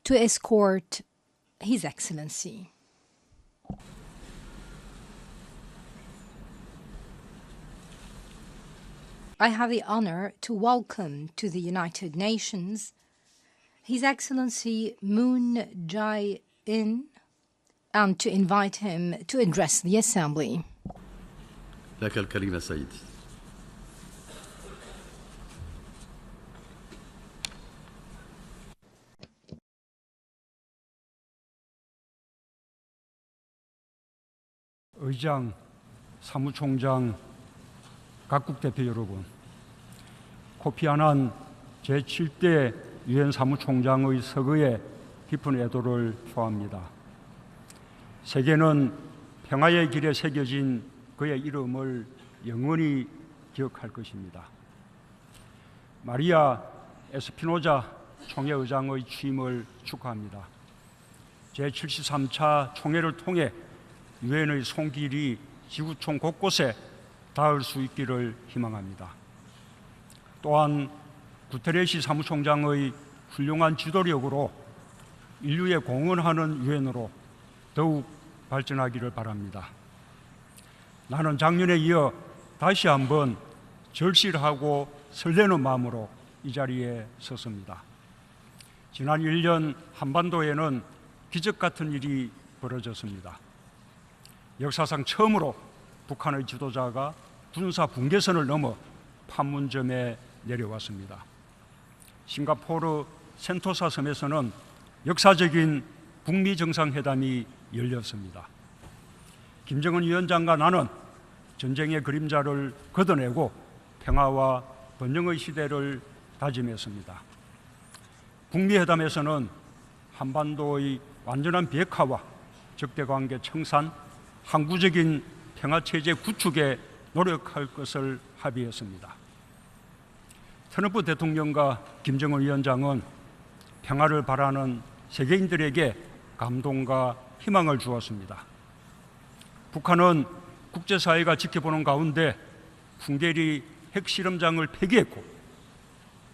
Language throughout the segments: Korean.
to escort His Excellency. I have the honor to welcome to the United Nations His Excellency Moon Jae-in and to invite him to address the Assembly. لك الكلمة سيدي. 의장, 사무총장, 각국 대표 여러분, 코피 아난 제7대 유엔 사무총장의 서거에 깊은 애도를 표합니다. 세계는 평화의 길에 새겨진 그의 이름을 영원히 기억할 것입니다. 마리아 에스피노자 총회의장의 취임을 축하합니다. 제73차 총회를 통해 유엔의 손길이 지구촌 곳곳에 닿을 수 있기를 희망합니다. 또한 구테레시 사무총장의 훌륭한 지도력으로 인류에 공헌하는 유엔으로 더욱 발전하기를 바랍니다. 나는 작년에 이어 다시 한번 절실하고 설레는 마음으로 이 자리에 섰습니다. 지난 1년 한반도에는 기적 같은 일이 벌어졌습니다. 역사상 처음으로 북한의 지도자가 군사 분계선을 넘어 판문점에 내려왔습니다. 싱가포르 센토사 섬에서는 역사적인 북미 정상회담이 열렸습니다. 김정은 위원장과 나는 전쟁의 그림자를 걷어내고 평화와 번영의 시대를 다짐했습니다. 북미 회담에서는 한반도의 완전한 비핵화와 적대관계 청산, 항구적인 평화체제 구축에 노력할 것을 합의했습니다. 트럼프 대통령과 김정은 위원장은 평화를 바라는 세계인들에게 감동과 희망을 주었습니다. 북한은 국제사회가 지켜보는 가운데 풍계리 핵실험장을 폐기했고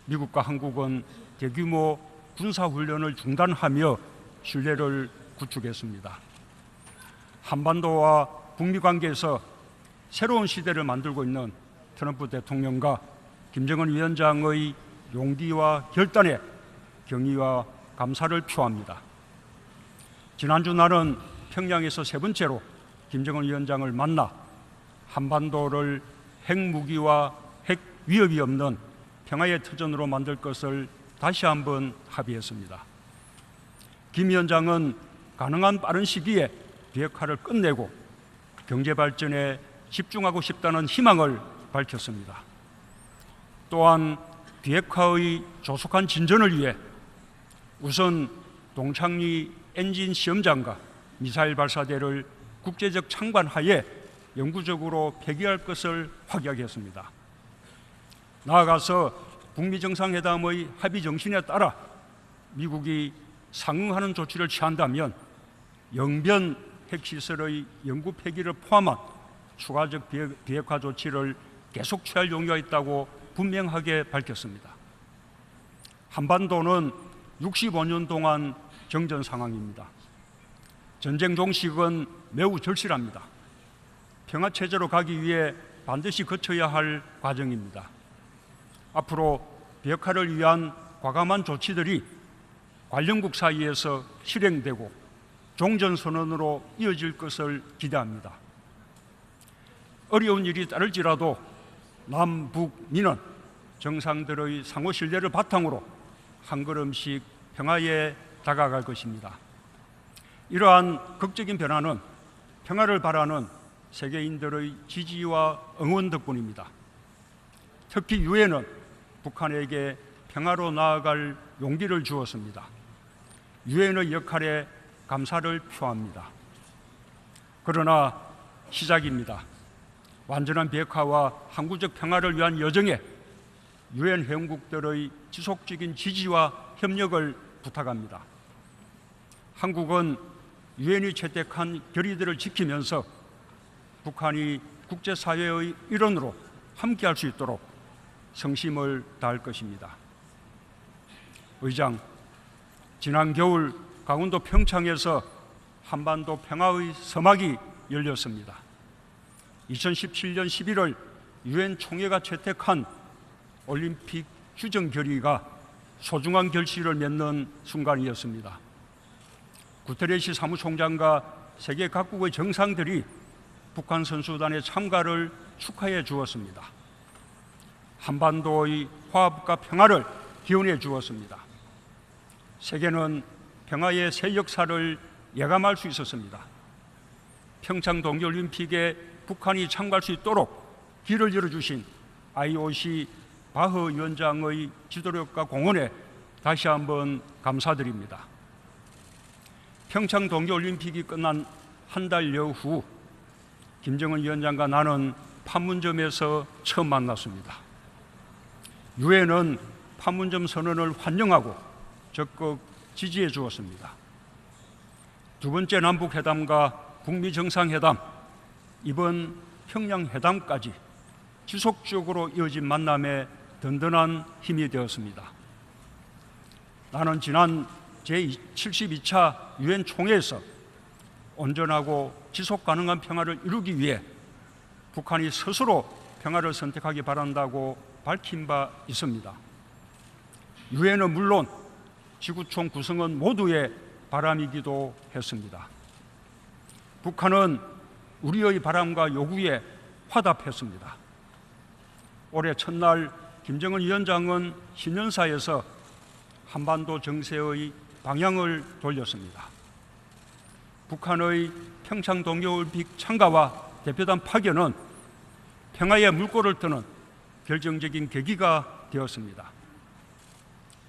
미국과 한국은 대규모 군사훈련을 중단하며 신뢰를 구축했습니다. 한반도와 북미 관계에서 새로운 시대를 만들고 있는 트럼프 대통령과 김정은 위원장의 용기와 결단에 경의와 감사를 표합니다. 지난주 나는 평양에서 세 번째로 김정은 위원장을 만나 한반도를 핵무기와 핵 위협이 없는 평화의 터전으로 만들 것을 다시 한번 합의했습니다. 김 위원장은 가능한 빠른 시기에 비핵화를 끝내고 경제 발전에 집중하고 싶다는 희망을 밝혔습니다. 또한 비핵화의 조속한 진전을 위해 우선 동창리 엔진 시험장과 미사일 발사대를 국제적 창관하에 영구적으로 폐기할 것을 확약했습니다. 나아가서 북미 정상회담의 합의 정신에 따라 미국이 상응하는 조치를 취한다면 영변 핵시설의 영구 폐기를 포함한 추가적 비핵화 조치를 계속 취할 용의가 있다고 분명하게 밝혔습니다. 한반도는 65년 동안 정전 상황입니다. 전쟁 종식은 매우 절실합니다. 평화체제로 가기 위해 반드시 거쳐야 할 과정입니다. 앞으로 비핵화를 위한 과감한 조치들이 관련국 사이에서 실행되고 종전선언으로 이어질 것을 기대합니다. 어려운 일이 따를지라도 남북미는 정상들의 상호 신뢰를 바탕으로 한 걸음씩 평화에 다가갈 것입니다. 이러한 극적인 변화는 평화를 바라는 세계인들의 지지와 응원 덕분입니다. 특히 유엔은 북한에게 평화로 나아갈 용기를 주었습니다. 유엔의 역할에 감사를 표합니다. 그러나 시작입니다. 완전한 비핵화와 항구적 평화를 위한 여정에 유엔 회원국들의 지속적인 지지와 협력을 부탁합니다. 한국은 유엔이 채택한 결의들을 지키면서 북한이 국제사회의 일원으로 함께할 수 있도록 성심을 다할 것입니다. 의장, 지난 겨울 강원도 평창에서 한반도 평화의 서막이 열렸습니다. 2017년 11월 유엔 총회가 채택한 올림픽 규정 결의가 소중한 결실을 맺는 순간이었습니다. 구테레시 사무총장과 세계 각국의 정상들이 북한 선수단의 참가를 축하해 주었습니다. 한반도의 화합과 평화를 기원해 주었습니다. 세계는 평화의 새 역사를 예감할 수 있었습니다. 평창 동계올림픽에 북한이 참가할 수 있도록 길을 열어주신 IOC 바흐 위원장의 지도력과 공헌에 다시 한번 감사드립니다. 평창 동계올림픽이 끝난 한 달여 후 김정은 위원장과 나는 판문점에서 처음 만났습니다. 유엔은 판문점 선언을 환영하고 적극 지지해 주었습니다. 두 번째 남북회담과 북미 정상회담, 이번 평양회담까지 지속적으로 이어진 만남에 든든한 힘이 되었습니다. 나는 지난 제72차 유엔 총회에서 온전하고 지속 가능한 평화를 이루기 위해 북한이 스스로 평화를 선택하기 바란다고 밝힌 바 있습니다. 유엔은 물론 지구촌 구성원 모두의 바람이기도 했습니다. 북한은 우리의 바람과 요구에 화답했습니다. 올해 첫날 김정은 위원장은 신년사에서 한반도 정세의 방향을 돌렸습니다. 북한의 평창 동계올림픽 참가와 대표단 파견은 평화의 물꼬를 트는 결정적인 계기가 되었습니다.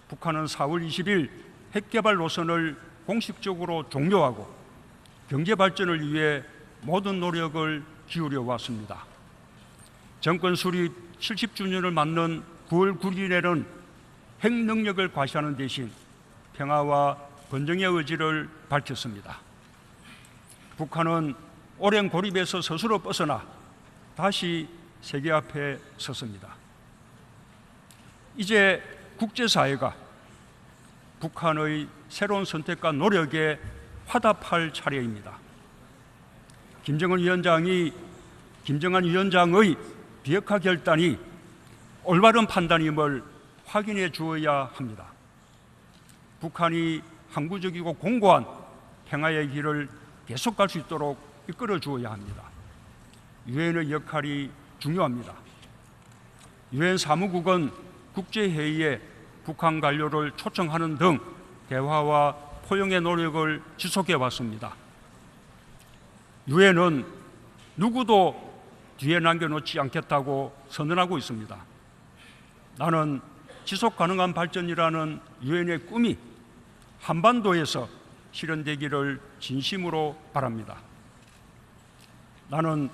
북한은 4월 20일 핵개발 노선을 공식적으로 종료하고 경제 발전을 위해 모든 노력을 기울여 왔습니다. 정권 수립 70주년을 맞는 9월 9일에는 핵 능력을 과시하는 대신 평화와 번영의 의지를 밝혔습니다. 북한은 오랜 고립에서 스스로 벗어나 다시 세계 앞에 섰습니다. 이제 국제사회가 북한의 새로운 선택과 노력에 화답할 차례입니다. 김정은 위원장의 비핵화 결단이 올바른 판단임을 확인해 주어야 합니다. 북한이 항구적이고 공고한 평화의 길을 계속 갈 수 있도록 이끌어 주어야 합니다. 유엔의 역할이 중요합니다. 유엔 사무국은 국제회의에 북한 관료를 초청하는 등 대화와 포용의 노력을 지속해 왔습니다. 유엔은 누구도 뒤에 남겨놓지 않겠다고 선언하고 있습니다. 나는 지속 가능한 발전이라는 유엔의 꿈이 한반도에서 실현되기를 진심으로 바랍니다. 나는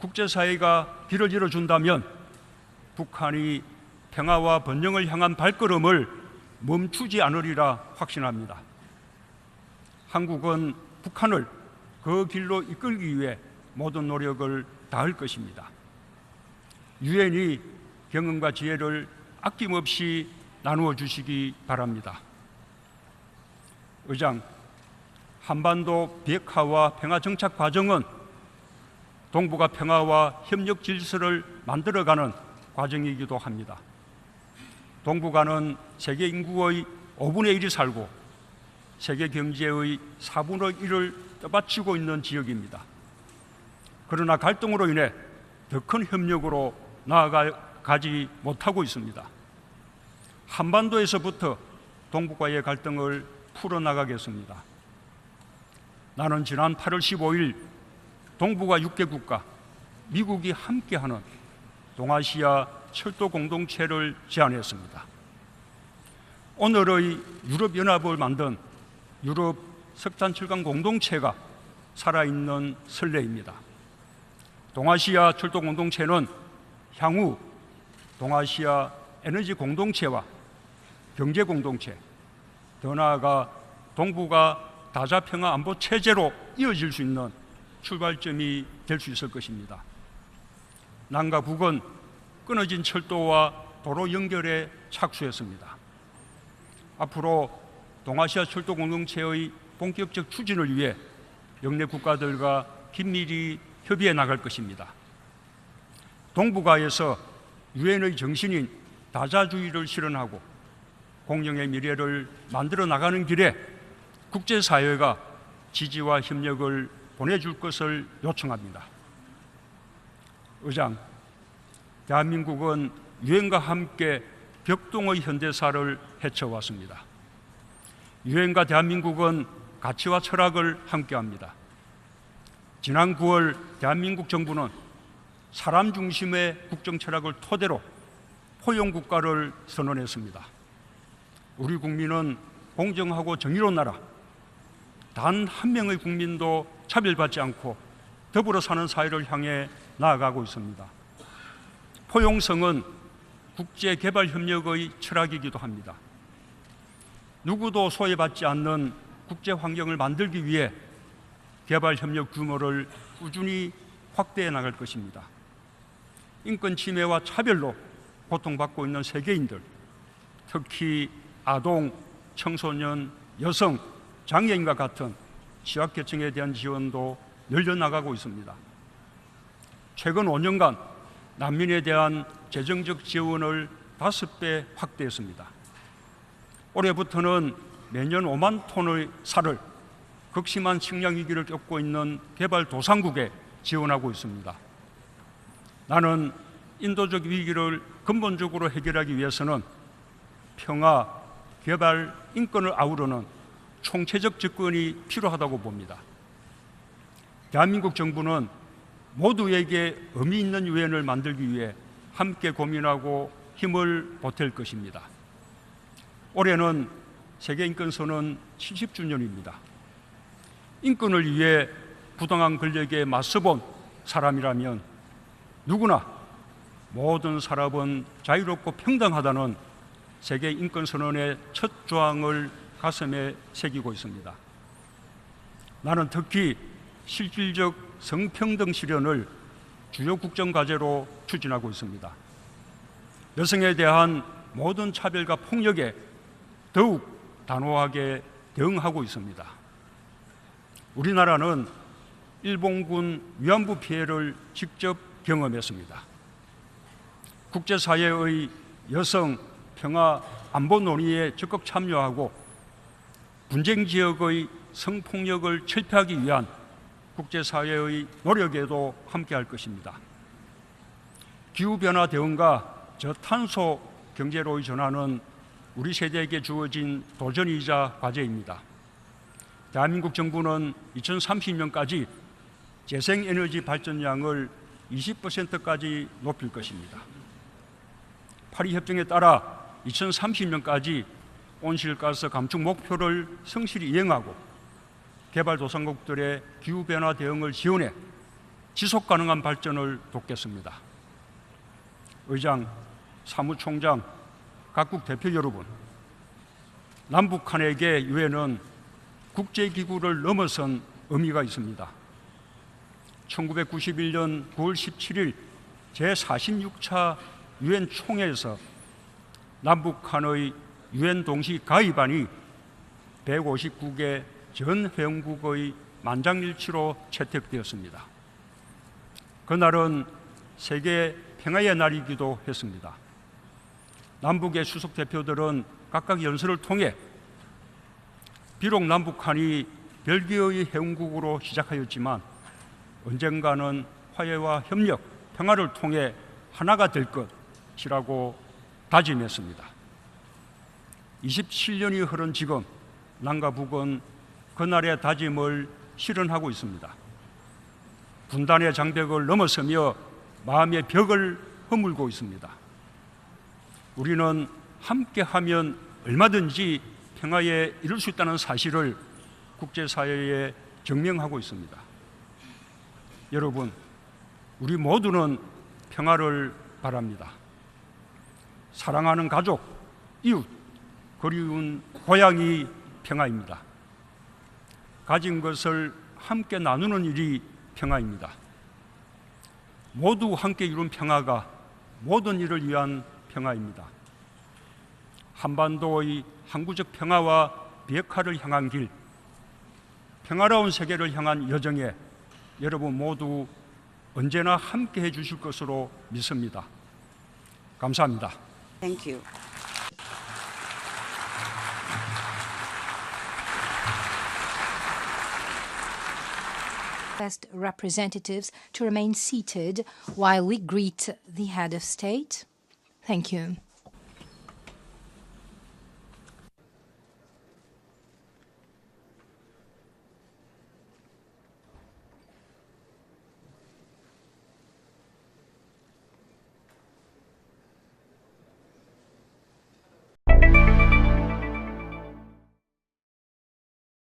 국제사회가 길을 열어준다면 북한이 평화와 번영을 향한 발걸음을 멈추지 않으리라 확신합니다. 한국은 북한을 그 길로 이끌기 위해 모든 노력을 다할 것입니다. 유엔이 경험과 지혜를 아낌없이 나누어 주시기 바랍니다. 의장, 한반도 비핵화와 평화 정착 과정은 동북아 평화와 협력 질서를 만들어가는 과정이기도 합니다. 동북아는 세계 인구의 5분의 1이 살고 세계 경제의 4분의 1을 떠받치고 있는 지역입니다. 그러나 갈등으로 인해 더 큰 협력으로 나아가지 못하고 있습니다. 한반도에서부터 동북아의 갈등을 풀어나가겠습니다. 나는 지난 8월 15일 동북아 6개국과 미국이 함께하는 동아시아 철도 공동체를 제안했습니다. 오늘의 유럽연합을 만든 유럽 석탄 철강 공동체가 살아있는 선례입니다. 동아시아 철도 공동체는 향후 동아시아 에너지 공동체와 경제 공동체, 더 나아가 동북아 다자평화 안보 체제로 이어질 수 있는 출발점이 될 수 있을 것입니다. 남과 북은 끊어진 철도와 도로 연결에 착수했습니다. 앞으로 동아시아 철도 공동체의 본격적 추진을 위해 영내 국가들과 긴밀히 협의해 나갈 것입니다. 동북아에서 유엔의 정신인 다자주의를 실현하고 공정의 미래를 만들어 나가는 길에 국제사회가 지지와 협력을 보내줄 것을 요청합니다. 의장, 대한민국은 유엔과 함께 격동의 현대사를 헤쳐왔습니다. 유엔과 대한민국은 가치와 철학을 함께합니다. 지난 9월 대한민국 정부는 사람 중심의 국정 철학을 토대로 포용 국가를 선언했습니다. 우리 국민은 공정하고 정의로운 나라, 단 한 명의 국민도 차별받지 않고 더불어 사는 사회를 향해 나아가고 있습니다. 포용성은 국제개발협력의 철학이기도 합니다. 누구도 소외받지 않는 국제 환경을 만들기 위해 개발협력 규모를 꾸준히 확대해 나갈 것입니다. 인권 침해와 차별로 고통받고 있는 세계인들, 특히 아동, 청소년, 여성, 장애인과 같은 취약계층에 대한 지원도 늘려나가고 있습니다. 최근 5년간 난민에 대한 재정적 지원을 5배 확대했습니다. 올해부터는 매년 5만 톤의 쌀을 극심한 식량 위기를 겪고 있는 개발도상국에 지원하고 있습니다. 나는 인도적 위기를 근본적으로 해결하기 위해서는 평화, 개발, 인권을 아우르는 총체적 접근이 필요하다고 봅니다. 대한민국 정부는 모두에게 의미 있는 유엔을 만들기 위해 함께 고민하고 힘을 보탤 것입니다. 올해는 세계인권선언 70주년입니다. 인권을 위해 부당한 권력에 맞서본 사람이라면 누구나 모든 사람은 자유롭고 평등하다는 세계인권선언의 첫 조항을 가슴에 새기고 있습니다. 나는 특히 실질적 성평등 실현을 주요 국정과제로 추진하고 있습니다. 여성에 대한 모든 차별과 폭력에 더욱 단호하게 대응하고 있습니다. 우리나라는 일본군 위안부 피해를 직접 경험했습니다. 국제사회의 여성, 평화, 안보 논의에 적극 참여하고 분쟁 지역의 성폭력을 철폐하기 위한 국제사회의 노력에도 함께할 것입니다. 기후변화 대응과 저탄소 경제로의 전환은 우리 세대에게 주어진 도전이자 과제입니다. 대한민국 정부는 2030년까지 재생에너지 발전량을 20%까지 높일 것입니다. 파리 협정에 따라 2030년까지 온실가스 감축 목표를 성실히 이행하고 개발도상국들의 기후변화 대응을 지원해 지속가능한 발전을 돕겠습니다. 의장, 사무총장, 각국 대표 여러분, 남북한에게 유엔은 국제기구를 넘어선 의미가 있습니다. 1991년 9월 17일 제46차 유엔 총회에서 남북한의 유엔 동시 가입안이 159개 전 회원국의 만장일치로 채택되었습니다. 그날은 세계 평화의 날이기도 했습니다. 남북의 수석 대표들은 각각 연설을 통해 비록 남북한이 별개의 회원국으로 시작하였지만 언젠가는 화해와 협력, 평화를 통해 하나가 될 것이라고 다짐했습니다. 27년이 흐른 지금 남과 북은 그날의 다짐을 실현하고 있습니다. 분단의 장벽을 넘어서며 마음의 벽을 허물고 있습니다. 우리는 함께하면 얼마든지 평화에 이룰 수 있다는 사실을 국제사회에 증명하고 있습니다. 여러분, 우리 모두는 평화를 바랍니다. 사랑하는 가족, 이웃, 그리운 고향이 평화입니다. 가진 것을 함께 나누는 일이 평화입니다. 모두 함께 이룬 평화가 모든 일을 위한 평화입니다. 한반도의 항구적 평화와 비핵화를 향한 길, 평화로운 세계를 향한 여정에 여러분 모두 언제나 함께해 주실 것으로 믿습니다. 감사합니다. Thank you. Representatives to remain seated while we greet the head of state. Thank you.